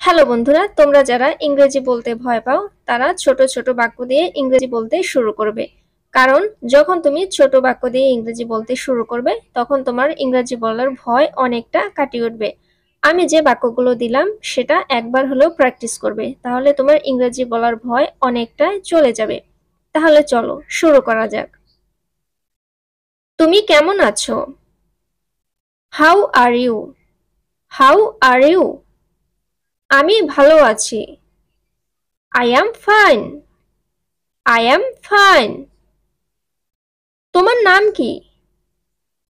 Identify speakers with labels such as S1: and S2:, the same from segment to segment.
S1: Hello বন্ধুরা, তোমরা যারা ইংরেজি বলতে ভয় পাও তারা ছোট ছোট বাক্য দিয়ে ইংরেজি বলতে শুরু করবে। কারণ যখন তুমি ছোট বাক্য দিয়ে ইংরেজি বলতে শুরু করবে তখন তোমার ইংরেজি বলার ভয় অনেকটা কাটিয়ে উঠবে। আমি যে বাক্যগুলো দিলাম সেটা একবার হলেও প্র্যাকটিস করবে, তাহলে তোমার ইংরেজি বলার ভয় অনেকটাই চলে যাবে। তাহলে চলো শুরু করা যাক। তুমি কেমন আছো? How are you? How are you? আমি ভালো আছি। I am fine. I am fine. তোমার নাম কি?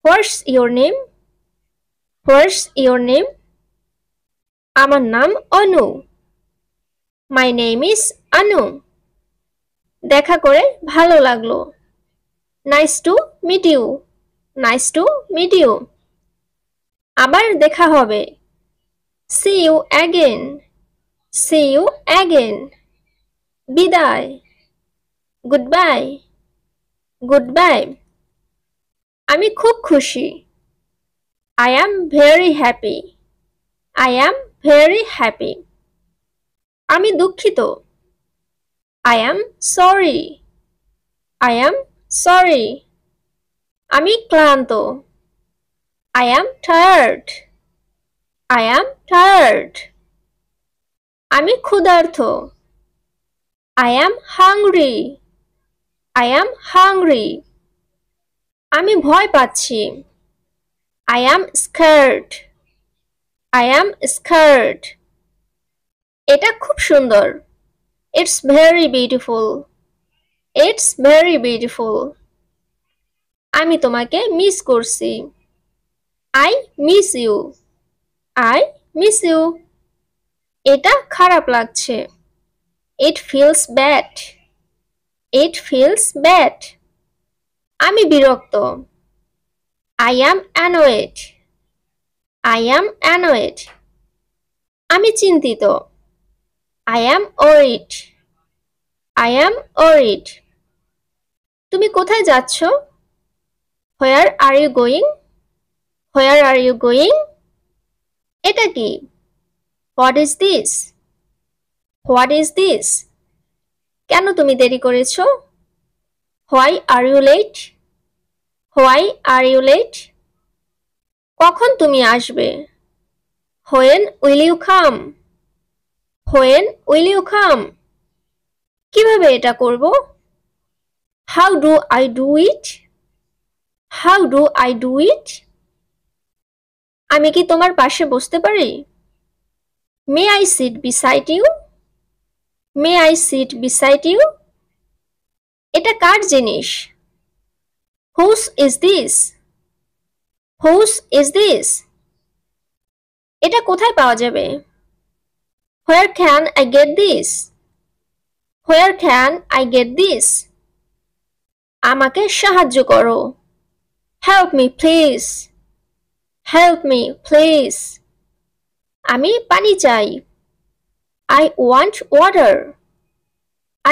S1: What's your name? What's your name? আমার নাম অনু। My name is Anu. দেখা করে ভালো লাগলো। Nice to meet you. Nice to meet you. আবার দেখা হবে। See you again. See you again. বিদায়। Goodbye. Goodbye. আমি খুব খুশি। I am very happy. I am very happy. আমি দুঃখিত। I am sorry. I am sorry. আমি ক্লান্ত। I am tired. I am tired. আমি ক্ষুধার্ত। I am hungry. I am hungry. আমি ভয় পাচ্ছি। I am scared. I am scared. এটা খুব সুন্দর। It's very beautiful. It's very beautiful. আমি তোমাকে মিস করছি। I miss you. I miss you. এটা খারাপ লাগছে। It feels bad. It feels bad. আমি বিরক্ত। I am annoyed. I am annoyed. আমি চিন্তিত। I am worried. I am worried. তুমি কোথায় যাচ্ছ? Where are you going? Where are you going? এটা কি? What is this? What is this? কেন তুমি দেরি করেছো? Why are you late? Why are you late? কখন তুমি আসবে? When will you come? When will you come? কিভাবে এটা করব? How do I do it? How do I do it? আমি কি তোমার পাশে বসতে পারি? May I sit beside you? May I sit beside you? এটা কার জিনিস? Whose is this? Whose is this? এটা কোথায় পাওয়া যাবে? Where can I get this? Where can I get this? আমাকে সাহায্য করো। Help me please. Help me please. আমি পানি চাই। I want water.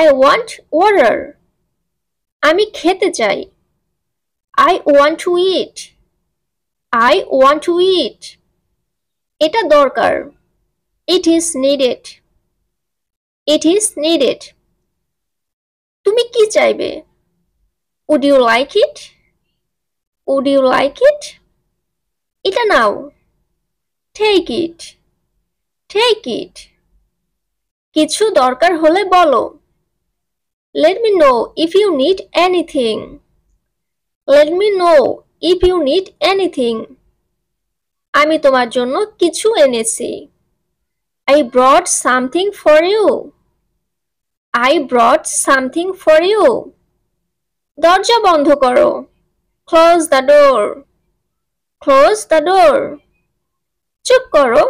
S1: I want water. আমি খেতে চাই। I want to eat. I want to eat. এটা দরকার। It is needed. It is needed. তুমি কি চাইবে? Would you like it? Would you like it? এটা নাও। Take it. Take it. কিছু দরকার হলে বলো। Let me know if you need anything. Let me know if you need anything. আমি তোমার জন্য কিছু এনেছি। I brought something for you. I brought something for you. দরজা বন্ধ করো। Close the door. Close the door. চুপ করো।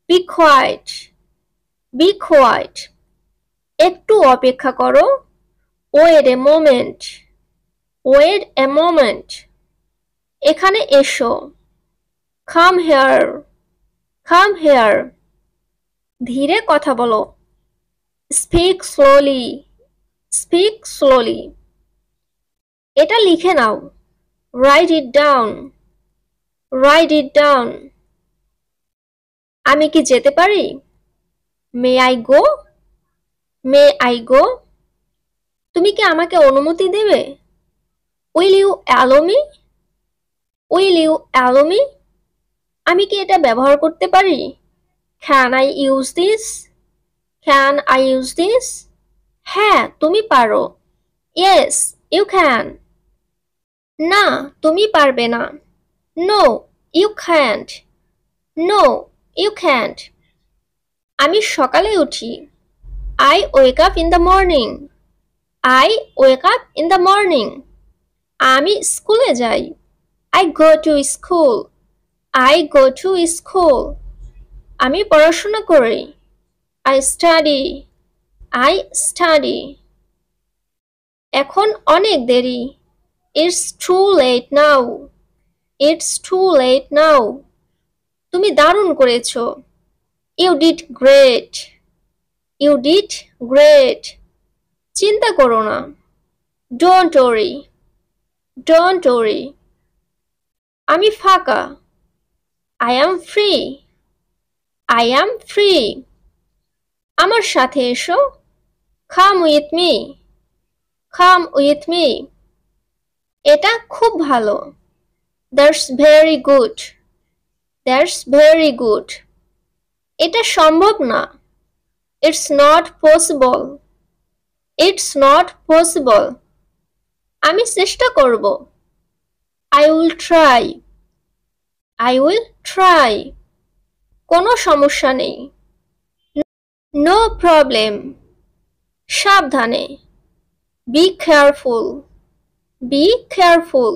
S1: Be quiet. Be quiet. একটু অপেক্ষা করো। Wait a moment. Wait a moment. এখানে এসো। Come here. Come here. ধীরে কথা বলো। Speak slowly. Speak slowly. এটা লিখে নাও। Write it down. Write it down. আমি কি যেতে পারি? May I go? May I go? তুমি কি আমাকে অনুমতি দেবে? Will you allow me? Will you allow me? আমি কি এটা ব্যবহার করতে পারি? Can I use this? Can I use this? হ্যাঁ, তুমি পারো। Yes, you can. না, তুমি পারবে না। No, you can't. No, you can't. আমি সকালে উঠি। I wake up in the morning. I wake up in the morning. আমি স্কুলে যাই। I go to school. I go to school. আমি পড়াশোনা করি। I study. I study. এখন অনেক দেরি। It's too late now. It's too late now. তুমি দারুণ করেছো। You did great. You did great. চিন্তা করো না। Don't worry. Don't worry. আমি ফাঁকা। I am free. I am free. আমার সাথে এসো। Come with me. Come with me. এটা খুব ভালো। That's very good. That's very good. এটা সম্ভব না। It's not possible. It's not possible. আমি চেষ্টা করব। I will try. I will try. কোনো সমস্যা নেই। No problem. সাবধানে। Be careful. Be careful.